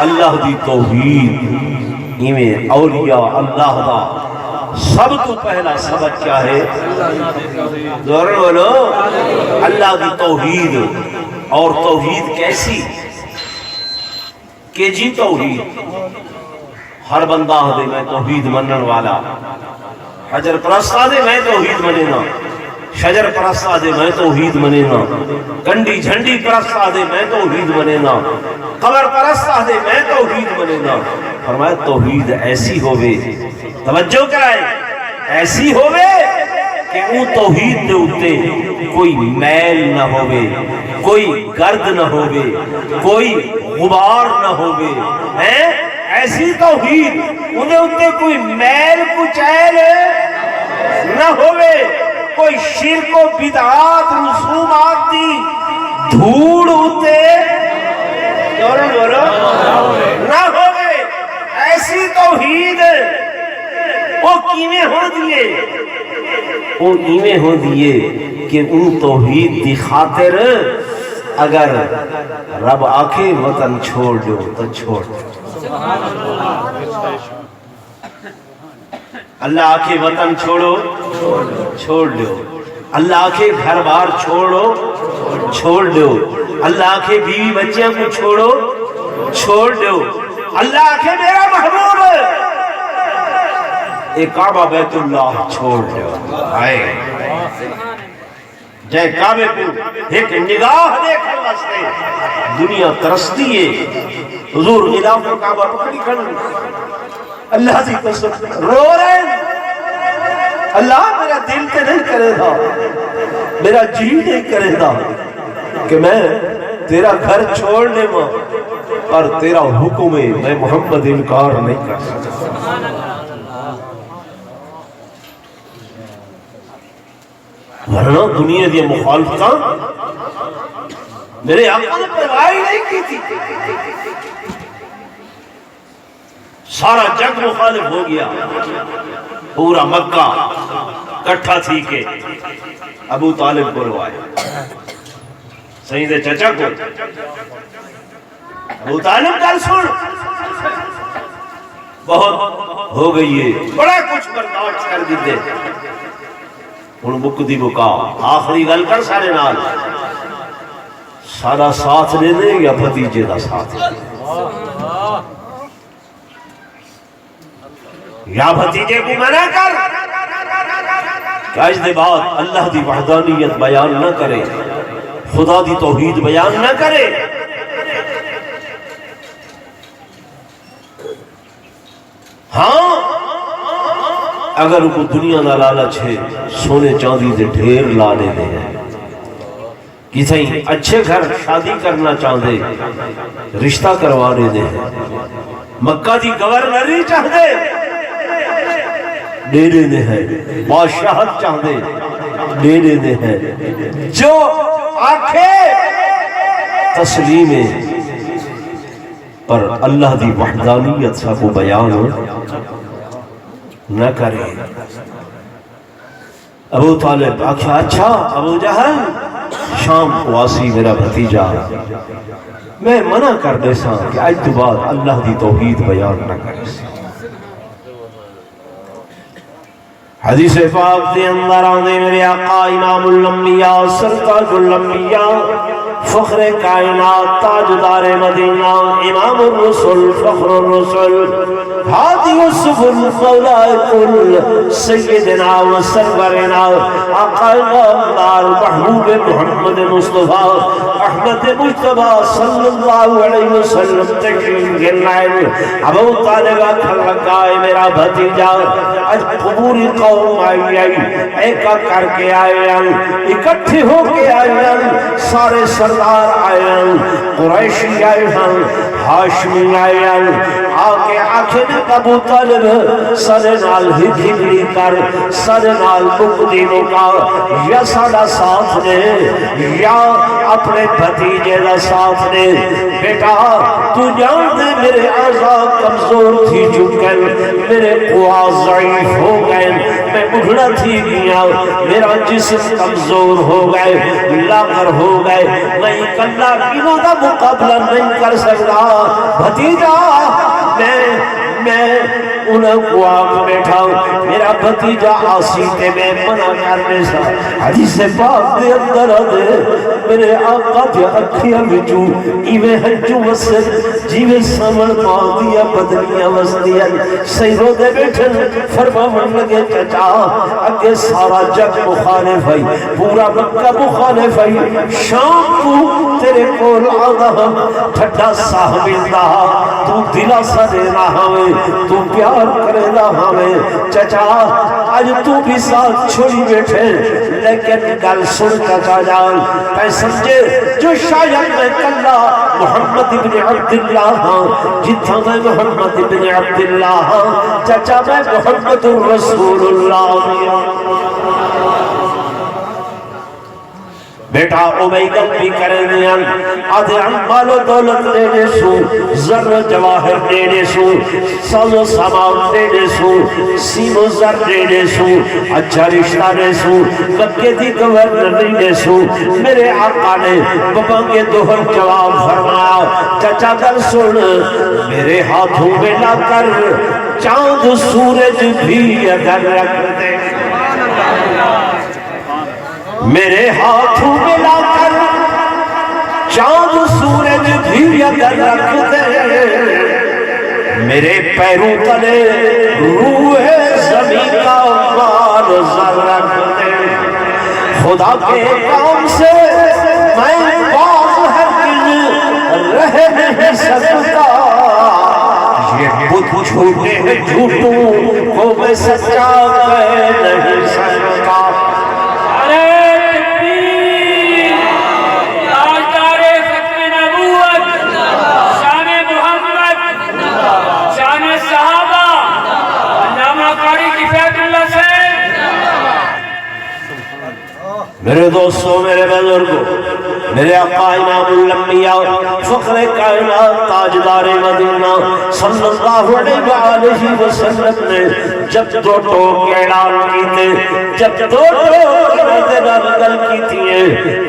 اللہ دی توحید ایویں اولیاء اللہ دا سب تو پہلا سبق کیا ہے؟ زور بولو اللہ دی توحید. اور توحید کیسی کہ جی توحید ہر بندہ دے میں توحید منن والا, حجر پرستا دے میں توحید منینا, شجر پرستا دے میں توحید منینا, کنڈی جھنڈی پرستا دے میں توحید منینا, قبر پرستا دے میں توحید منینا. فرمایا توحید ایسی ہوئے, توجہ کرائے, ایسی ہوئے کہ اون توحید دے اتے کوئی میل نہ ہوئے, کوئی گرد نہ ہوئے, کوئی غبار نہ ہوئے. ایسی توحید انہیں اتے کوئی میل کچیل نہ ہوئے, کوئی شرک و بدعات رسومات دی دھوڑ اتے نہ ہوئے. ایسی توحید وہ کیویں ہو دیئے, وہ ایویں ہو دیئے کہ ان توحید دی خاطر اگر رب آکے وطن چھوڑ دو تو چھوڑ دو. اللہ آکے وطن چھوڑو چھوڑ دو, اللہ آکے گھر بار چھوڑو چھوڑ دو, اللہ آکے بیوی بچیاں کو چھوڑو چھوڑ دو, اللہ آکے میرا محبوب ایک کعبہ بیت اللہ چھوڑ دو. آئے جائے کعبے کو ایک نگاہ دیکھ اللہ سے دنیا ترستی ہے. حضور غلاف کعبہ پکڑی کھڑ اللہ جی قسم رو رہے ہیں, اللہ میرا دل تے نہیں کرے تھا, میرا جی نہیں کرے تھا کہ میں تیرا گھر چھوڑنے میں, پر تیرا حکم ہے میں محمد انکار نہیں کر سکتا. ورنہ دنیا دی مخالفتاں میرے آقا نے پرواہ نہیں کی تھی. سارا جگ مخالف ہو گیا, پورا مکہ کٹھا تھی کہ ابو طالب کو روائے, سید چچا کو, ابو طالب کل سن بہت ہو گئی ہے, بڑا کچھ برداشت کر دیتے. ان بک دی بکا آخری گل کر سارے نال, سارا ساتھ لے دے یا بھتیجے دا ساتھ لے دے, یا بھتیجے کو منع کر کہ آج دے بعد اللہ دی وحدانیت بیان نہ کرے, خدا دی توحید بیان نہ کرے. ہاں اگر ان کو دنیا نہ لالچ ہے, سونے چاندی دے ڈھیر لا دے دے ہیں, کسی اچھے گھر شادی کرنا چاہتے رشتہ کروا دے دے ہیں, مکہ دی گورنری چاہتے دے دے دے ہیں, بادشاہت چاہتے دے دے دے ہیں. جو آنکھیں تسلیم پر اللہ دی وحدانیت سا کو بیان نہ کرے. ابو طالب آکھا اچھا ابو جہل شام کو آسی میرا بھتیجا, میں منع کر دے سا کہ آج تو بعد اللہ دی توحید بیان نہ کرے. حدیث پاک دے اندر آنے میرے آقا امام الانبیاء سرتاج الانبیاء فخر کائنات تاجدار مدینہ امام الرسل فخر الرسل ہادی السبل مولا کل سیدنا و سرورنا آقا نامدار محبوب محمد مصطفیٰ احمد مجتبہ صلی اللہ علیہ وسلم تشریف گرنائن. ابو طالبہ کھل رکھا ہے میرا بھتیجا, آج پوری قوم آئی ایکا کر کے آئے ہیں, اکٹھے ہو کے آئے ہیں, سارے سردار آئے ہیں, قریشی آئے ہیں, ہاشمی آئے ہیں. آگے آخر ابو طالب سر نال ہجری کر, سر نال مقدینوں کا, یا ساڑا ساتھ دے یا اپنے بھتیجے دا ساتھ دے. بیٹا تو جان دے میرے اعضاء کمزور تھی چکے, میرے قوا ضعیف ہو گئے, میں بڑھنا تھی گیا، میرا جسم کمزور ہو گئے، لاغر ہو گئے، میں اکلا انہوں کا مقابلہ نہیں کر سکتا۔ بھتیجا میں انہوں کو آپ بیٹھا ہوں، میرا بھتیجا آسی تے میں منع کرنے سا حدیث پاک دے اندر دے میرے آقا دے اکھیاں بچو ایویں ہنچو وسط جیویں سامن پاندیا بدنیاں وسطیاں سیروں دے بیٹھن فرماون لگے چچا اگے سارا جگ مخالف ہے، پورا مکہ مخالف ہے، شام کو تیرے کول آدھا ہم ٹھڈا صاحب اللہ تو دلا سا دینا ہمیں، تو پیار کرے نہ ہمیں۔ چچا آج تو بھی ساتھ چھوڑی بیٹھے، لیکن گل سن چچا جان میں سمجھے جو شاید میں کلا محمد ابن عبداللہ ہاں، جتھا میں محمد ابن عبداللہ ہاں، چچا میں محمد رسول اللہ۔ بیٹا اوبئی گلپی کریں دیاں آدھے مال و دولت دینے سو، زر و جواہر دینے سو، ساز و سامان دینے سو، سیم و زر دینے سو، اچھا رشتہ دینے سو، مکے دی گورنر دینے سو۔ میرے آقا نے بابا کے دوہر جواب فرمایا چچا گل سن، میرے ہاتھوں میں لا کر چاند سورج بھی اگر رکھ دے، میرے ہاتھوں میں لا کر چاند سورج بھی اگر رکھ دے، میرے پیروں تلے روح زمین کا مال و زر رکھ دے، خدا کے کام سے میں باز ہرگز رہ نہیں سکتا، یہ بت جھوٹے ہیں جھوٹوں کو میں سچا کہہ نہیں سکتا۔ میرے دوستوں، میرے بزرگوں، میرے آقا امام الانبیاء فخر کائنات تاجدار مدینہ صلی اللہ علیہ وآلہ وسلم نے جب دو ٹوک اعلان کیتے، جب دو ٹوک گل کیتی ہیں،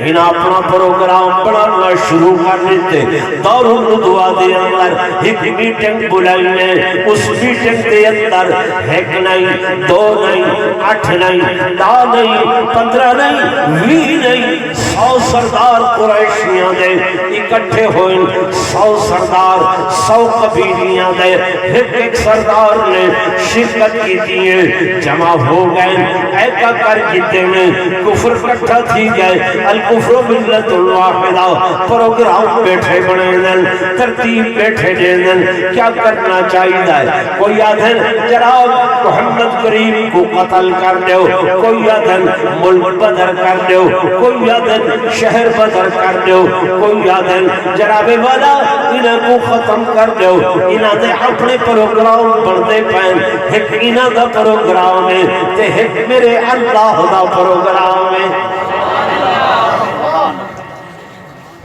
انہاں اپنا پروگرام بنانا شروع کر دیتے۔ دار الندوہ دے اندر ایک میٹنگ بلائی نے، اس میٹنگ دے اندر ایک نہیں، دو نہیں، 8 نہیں، 10 نہیں، 15 نہیں، 20 نہیں، 100 سردار قریشیاں دے اکٹھے ہوئے، 100 سردار 100 قبیلیاں دے ایک سردار نے شرکت کی دیئے، جمع ہو گئے، ایکا کر جیتے میں کفر کٹھا تھی گئے، الکفر ملت الواحدہ، پروگرام بیٹھے بنے دن، ترتیب بیٹھے دن، کیا کرنا چاہیے ہے؟ کوئی آدھن جناب محمد کریم کو قتل کر دیو، کوئی آدھن ملک بدر کر دیو، کوئی آدھن شہر بدر کر دیو، کوئی آدھن جناب والا انہاں کو ختم کر دیو۔ انہاں دے اپنے پروگرام بڑھتے پہن، ایک انہاں دا پروگرام ہے تے ایک میرے اللہ دا پروگرام ہے۔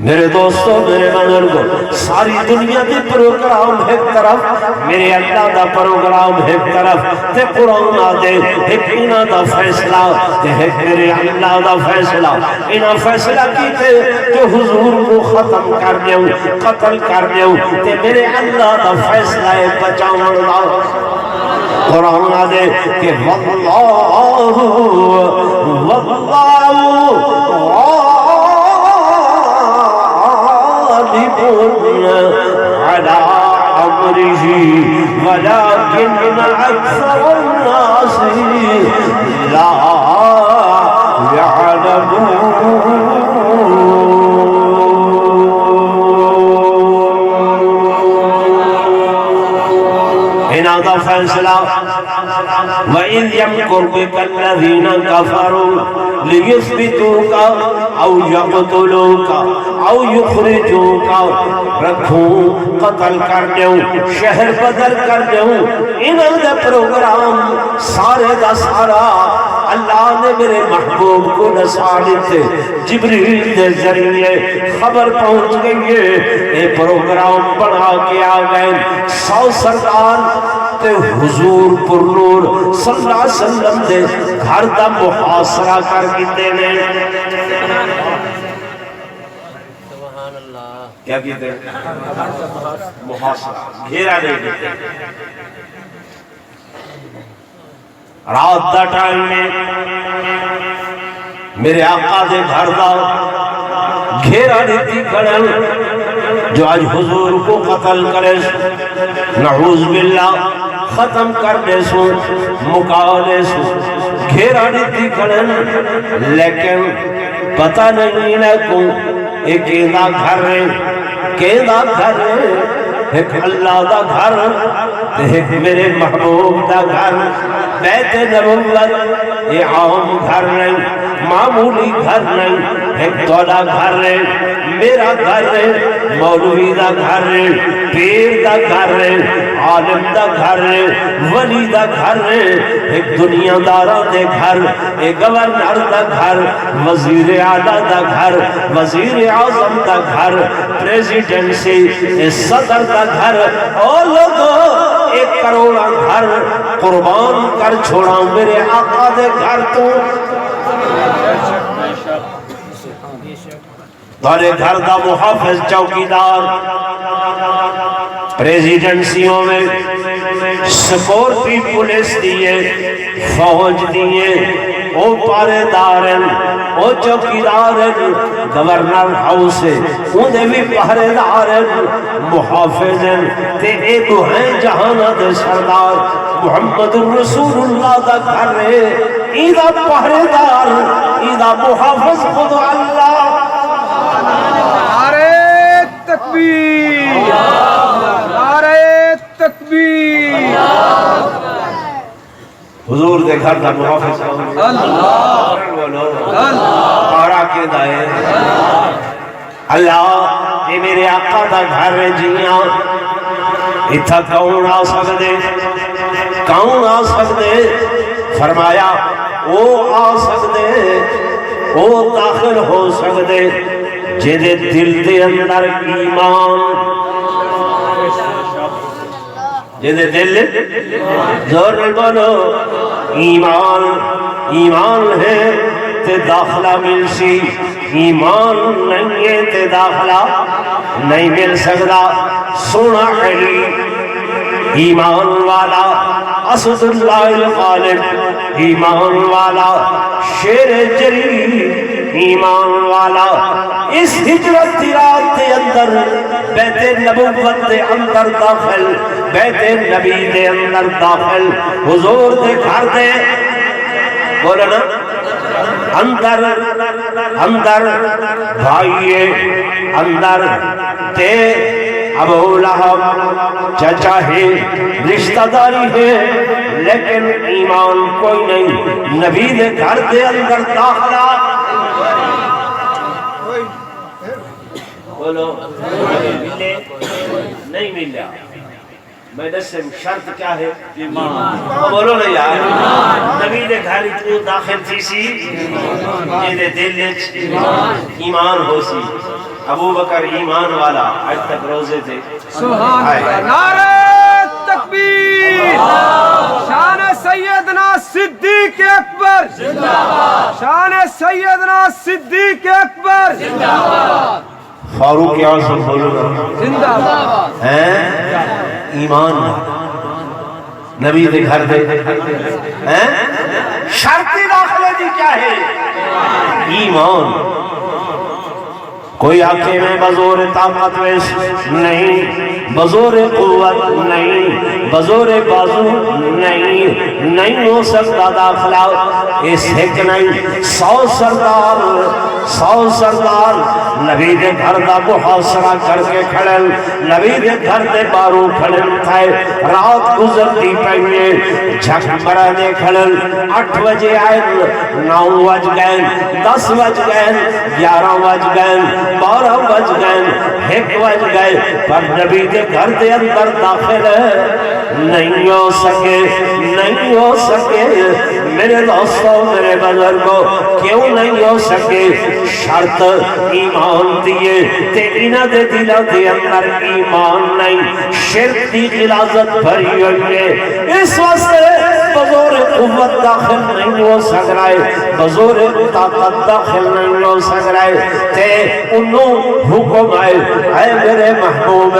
میرے دوستوں، میرے بزرگوں، ساری دنیا دی پروگرام ایک طرف، میرے اللہ دا پروگرام ایک طرف، تے قرآن آدھے ایک انہاں دا فیصلہ تے ایک میرے اللہ دا فیصلہ۔ انہاں فیصلہ کیتے جو حضور کو ختم کر دیوں، قتل کر دیوں، تے میرے اللہ دا فیصلہ ہے بچاؤں دا۔ قرآن آدھے کہ واللہ على أمره ولكن أكثر الناس لا يعلمون۔ هذا فیصلہ وَإِذْ يَمْكُرْ بِكَ الَّذِينَ كَفَرُوا لِيُثْبِتُوكَ أَوْ يَقْتُلُوكَ أَوْ يُخْرِجُوكَ، رکھوں قتل کر دیوں، شہر بدل کر دیوں۔ انہوں نے پروگرام سارے دا سارا اللہ نے میرے محبوب کو نصاری تھے، جبریل دے ذریعے خبر پہنچ گئی ہے، اے پروگرام بنا کے آ گئے۔ 100 سردار تے حضور پر نور صلی اللہ علیہ وسلم دے گھر دا محاصرہ کر کیتے نے کیا کیتے محاصرہ گھیرا دے کیتے رات دا ٹائم میں میرے آقا دے گھر دا گھیرا دیتی کھڑن جو آج حضور کو قتل کرے نعوذ باللہ ختم کر دے سو مکا دے سو گھیرا دیتی کھڑن لیکن پتہ نہیں لیکن ایک ایدہ گھر ہے کیدہ گھر ہے ایک اللہ دا گھر ایک میرے محبوب دا گھر بیت نبوت یہ عام گھر نہیں معمولی گھر نہیں ایک توڑا گھر ہے میرا گھر ہے مولوی دا گھر ہے پیر دا گھر ہے عالم دا گھر ہے ولی دا گھر ہے ایک دنیا دارہ دے گھر ایک گورنر دا گھر وزیر اعلیٰ دا گھر وزیر اعظم دا گھر پریزیڈنسی صدر دا گھر اور لوگوں 1 کروڑا گھر قربان کر چھوڑا میرے آقا دے گھر تو تارے گھر دا محافظ چوکیدار پریزیڈنسیوں میں سکورٹی پولیس دیئے فوج دیئے او پارے دارن او چوکیدارن گورنر ہاؤس انہیں بھی پہرے دارن محافظن تے ایک ہیں جہانہ دے سردار محمد رسول اللہ دا گھر ہے ایدہ پہرے دار ایدہ محافظ خود اللہ نعرہ تکبیر نعرہ تکبیر حضور دے گھر دا محافظ اللہ پارا کے دائے اللہ یہ میرے آقا دا گھر ہے جیاں اتھا کون آ سکتے فرمایا وہ آ سکتے وہ داخل ہو سکتے جنہیں دل دے اندر ایمان جنہیں دل زور بولو ایمان ہے تے داخلہ مل سی ایمان نہیں ہے تے داخلہ نہیں مل سکتا سونا علی ایمان والا اسد اللہ الغالب ایمان والا شیر جری ایمان والا اس ہجرت کی رات کے اندر بیت نبوت کے اندر داخل بیت نبی کے اندر داخل حضور دے گھر دے بولو نا اندر بھائیے اندر تے ابو لہب چچا ہے رشتہ داری ہے لیکن ایمان کوئی نہیں نبی دے گھر دے اندر داخلہ بولو ملے نہیں ملیا میں دسے شرط کیا ہے ایمان بولو نا یار نبی دے گھر اتنی داخل تھی سی جیدے دل ایمان ہو سی ابو بکر ایمان والا آج تک روزے تھے سبحان اللہ نعرہ تکبیر شان سیدنا صدیق اکبر زندہ باد شان سیدنا صدیق اکبر زندہ باد فاروق اعظم بولو زندہ باد ہیں ایمان نبی دے گھر دے ہیں شرطی داخلے دی کیا ہے ایمان کوئی آنکھیں میں بزور طاقت ویس نہیں بزور قوت نہیں بزور بازو نہیں ہو سکتا داخلہ اس ایک نہیں 100 سردار نبی دے گھر دا محاصرہ کر کے کھڑن نبی دے گھر دے باروں کھڑن تھائے رات گزرتی پہنے جھک مرانے کھڑن 8 بجے آئے 9 بج گئے 10 بج گئے 11 بج گئے 12 بج گئے 1 بج گئے پر نبی دے گھر دے اندر داخل نہیں ہو سکے نہیں ہو سکے میرے دوستوں میرے بزرگوں کیوں نہیں ہو سکے شرط ایمان دیے تے انہاں دے دلاں دے اندر ایمان نہیں شرک دی غلاظت بھری ہوئی ہے اس واسطے بزور قوت داخل نہیں ہو سک رہا ہے بزور طاقت داخل نہیں ہو سک رہا ہے تے انہوں حکم آئے اے میرے محبوب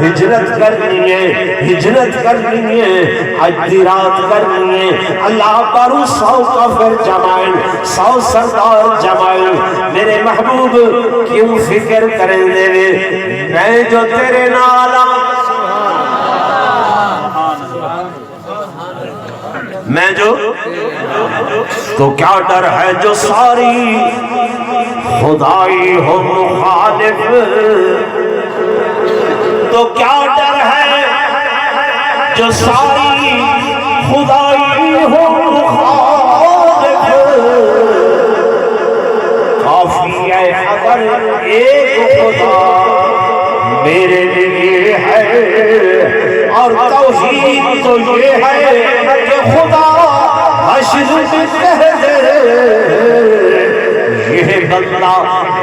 ہجرت کرنی ہے ہجرت کرنی ہے حج دی رات کرنی ہے اللہ بارو 100 کافر جمائن 100 سردار جمائن میرے محبوب کیوں فکر کریں دے میں جو تیرے نالا میں جو تو کیا ڈر ہے جو ساری خدائی ہو مخالف تو کیا ڈر ہے جو ساری خدائی ہو مخالف کافی ہے اگر ایک خدا میرے لیے ہے اور توحید تو یہ ہے کہ خدا حشر میں کہہ دے یہ بندہ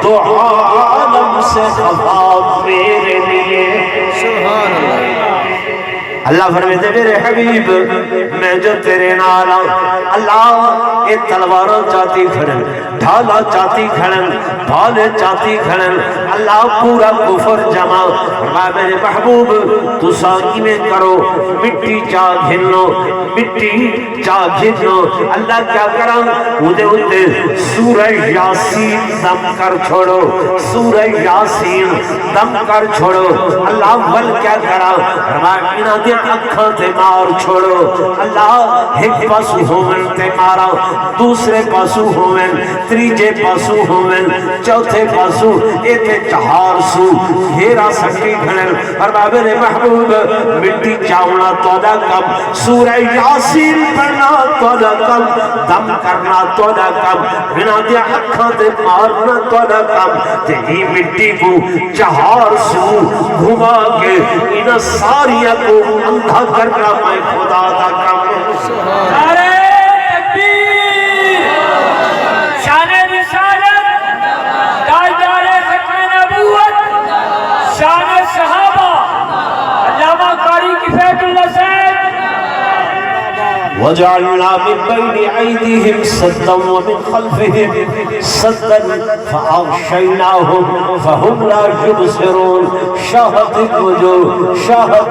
تو عالم سے خفا میرے لیے سبحان اللہ فرماتے میرے حبیب میں جو تیرے نال اللہ یہ تلواروں چاہتی کھڑن ڈھالا چاہتی کھڑن بھالے چاہتی کھڑن اللہ پورا کفر جمع میرے محبوب تو ساکی میں کرو مٹی چاہ گھنو مٹی چاہ گھنو اللہ کیا کرا ادھے سورہ یاسین دم کر چھوڑو سورہ یاسین دم کر چھوڑو اللہ ول کیا کرا انہاں دے اکھاں تے مار چھوڑو اللہ ایک پاسو ہومن تے مارا دوسرے پاسو ہومن تریجے پاسو ہومن چوتھے پاسو ایتے 4 سو گھیرا سکتی گھنن اور میرے محبوب مٹی چاونا تودا کم سورہ یاسین پڑھنا تودا کم دم کرنا تودا کم بنا دیا اکھاں تے مارنا تودا کم تے ہی مٹی کو 4 سو گھما کے ان ساریاں کو اندھا کرنا میں خدا دا کم نعرہ تکبیر شان رسالت تاجدار ختم نبوت شان صحابہ علامہ قاری کفایت اللہ صاحب وجعلنا من بين أيديهم سدا ومن خلفهم سدا فأغشيناهم فهم لا يبصرون شاہد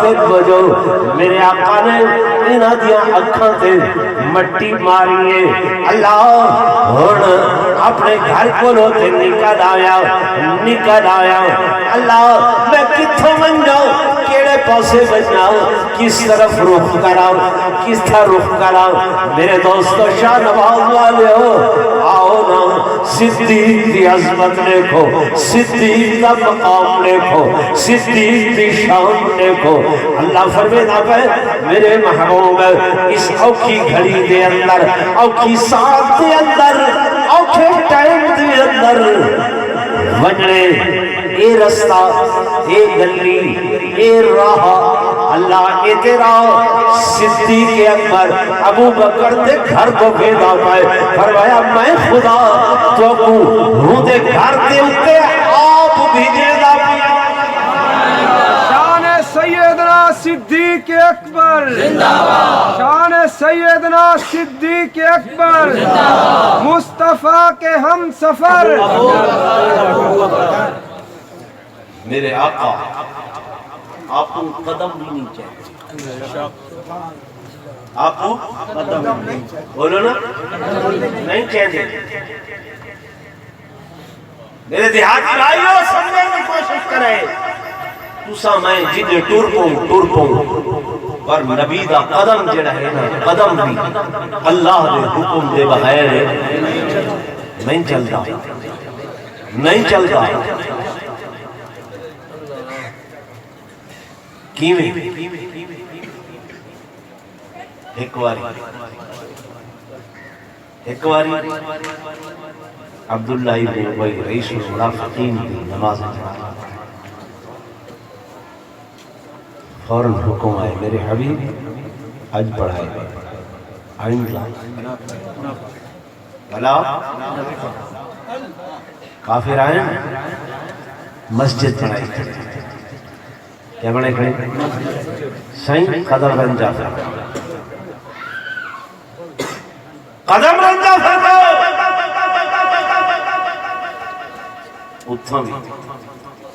الوجوہ میرے آقا نے انہاں دیاں اکھاں تے مٹی ماری اللہ ہن اپنے گھر کو لوتے نکل آیا اللہ میں کتھوں من جاؤں کیڑے پاسے بجنا کس طرف رخ کراؤ کس طرح رخ کراؤ میرے دوستو شاہ نواز والے ہو آؤ نا صدیق دی عظمت دیکھو صدیق دا مقام دیکھو صدیق دی شان دیکھو اللہ فرمیدا ہے میرے محبوب اس اوکھی گھڑی دے اندر اوکھی ساتھ دے اندر اوکھے ٹائم دے اندر وجنے اے رستہ اے گلی اے راہ اللہ اے تیرا صدیق اکبر ابو بکر دے گھر کو بھیدا پائے فرمایا میں خدا تو کو ہوں دے گھر دے اتے آپ بھیجے دا پیا شان سیدنا صدیق اکبر شان سیدنا صدیق اکبر مصطفیٰ کے ہم سفر میرے آقا آپ کو قدم بھی نہیں چاہتے آپ کو قدم نہیں چاہتے بولو نا نہیں چاہتے میرے دیہاتی بھائیوں سمجھنے کی کوشش کریں تُسا میں جدے ٹور پوں پر نبی دا قدم جڑا ہے نا قدم بھی اللہ دے حکم دے بغیر نہیں چلتا کیویں ایک واری عبداللہ ابن ابی رئیس المنافقین کی نماز پڑھا، فوراً حکم آئے میرے حبیب آج پڑھائے آئندہ بلا کافر آئے مسجد بنائی، کیا بنے کھڑے سائیں قدم رنجا قدم رنجا اتھا بھی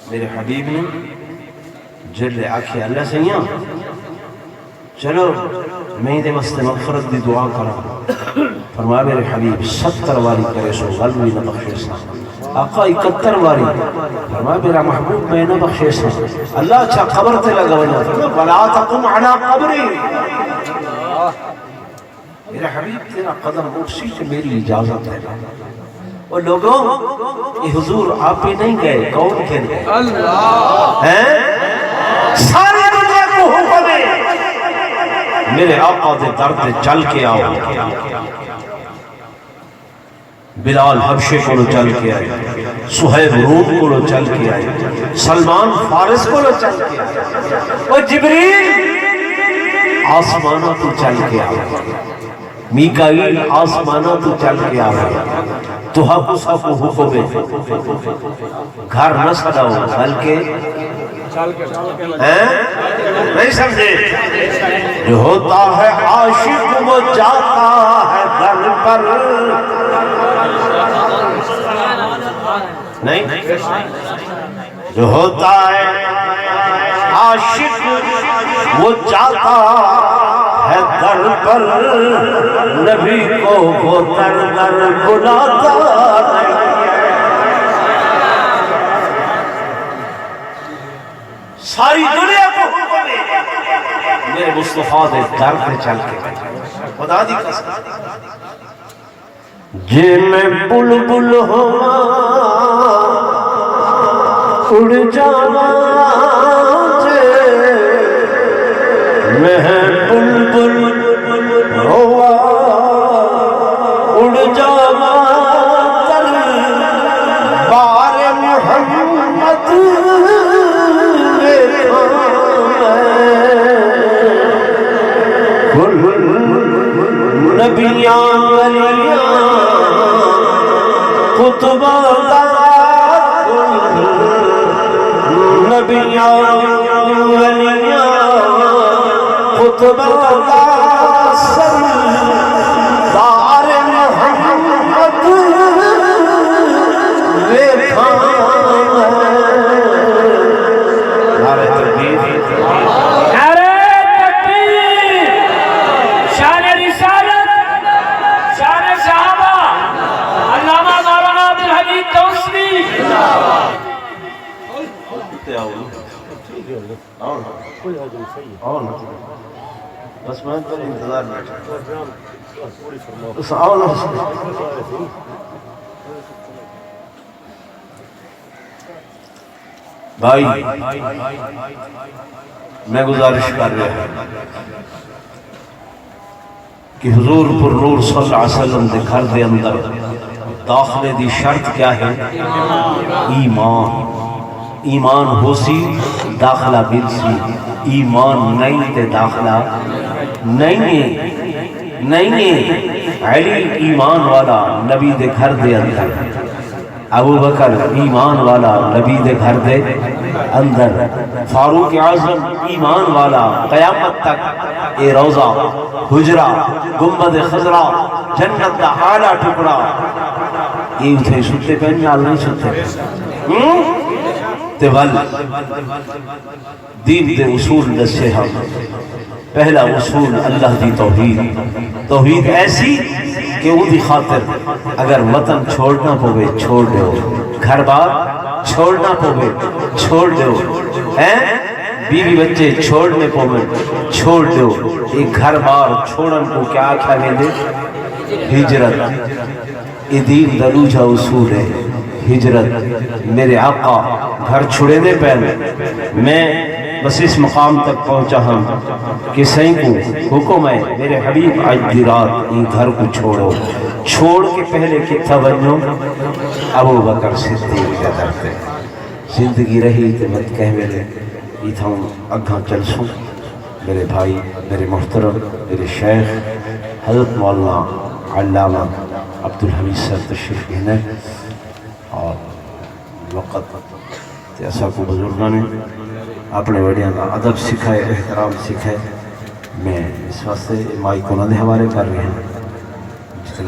میرے حبیب نے جلے آکھے اللہ سیاں چلو میں دے مست مغفرت دی دعا کرا، فرمایا میرے حبیب 70 واری کرے سو غلوی نہ بخشے سا، آقا 71 واری، فرمایا میرا محبوب میں نہ بخشے سا، اللہ اچھا قبر تے لگا وجہ وَلَا تَقُمْ عَلَىٰ قَبْرِ، میرا حبیب تیرا قدم اٹھسی کہ میری اجازت ہے، اور لوگوں یہ حضور آپ ہی نہیں گئے، کون کے گئے اللہ ساری دنیا کو حکم ہے میرے آقا دے در تے چل کے آؤ، بلال حبشے کو لو چل کے آئے، سہیب روم کو لو چل کے آئے، سلمان فارس کو لو چل کے آئے، اور جبریل آسمانہ تو چل کے آئے، میکائیل آسمانہ تو چل کے آئے، تو حقوصہ کو حکم ہے گھر نہ سڑاؤ بلکہ نہیں سمجھے جو ہوتا ہے عاشق وہ جاتا ہے در پر، نہیں جو ہوتا ہے عاشق وہ جاتا ہے در پر، نبی کو وہ در در بلاتا نہیں، ساری دنیا کو حکم ہے میرے مصطفیٰ دے در پہ چل کے خدا دی قسم جے میں بلبل ہوا اڑ جانا جے میں بلبل ہوا اڑ جانا در بار محمد نبیاں ولیاں خطبہ نبیاں ولیاں خطبہ سردار محمد ویکھاں نعرہ تکبیر بس میں پر انتظار بیٹھا آؤ نا بھائی میں گزارش کر رہا ہوں کہ حضور پر نور صلی اللہ علیہ وسلم دے گھر دے اندر داخلے دی شرط کیا ہے؟ ایمان، ایمان ہو سی داخلہ بل سی، ایمان نہیں تے داخلہ نہیں ہے، نہیں ہے۔ علی ایمان والا نبی دے گھر دے اندر، ابو بکر ایمان والا نبی دے گھر دے اندر، فاروق اعظم ایمان والا قیامت تک اے روضہ حجرہ گنبد خضرہ جنت دا اعلیٰ ٹکڑا یہ اتھے ستے پہ نال نہیں ستے تے ول دین دے اصول دسے ہم پہلا اصول اللہ دی توحید، توحید ایسی کہ وہ دی خاطر اگر وطن چھوڑنا پوے چھوڑ دو، گھر بار چھوڑنا پوے چھوڑ دو، بیوی بچے چھوڑنے پوے چھوڑ دو، ایک گھر بار چھوڑن کو کیا کیا گئے دے؟ ہجرت۔ یہ دین دلوجہ اصول ہے، ہجرت میرے آقا گھر چھڑے دے پہلے میں بس اس مقام تک پہنچا ہوں کہ سائیں کو حکم ہے میرے حبیب آج دی رات ان گھر کو چھوڑو چھوڑ کے پہلے کتھا بنو ابو بکر صدیق کے درتے زندگی رہی تو مت کہہ میرے یہ تھا اگھاں چل سوں میرے بھائی میرے محترم میرے شیخ حضرت مولانا علامہ عبدالحمید صاحب تشریف لینے اور وقت ایسا کو بزرگاں نے اپنے وڈیاں کا ادب سکھائے احترام سکھائے میں اس واسطے مائی کو نہ حوالے کر رہے ہیں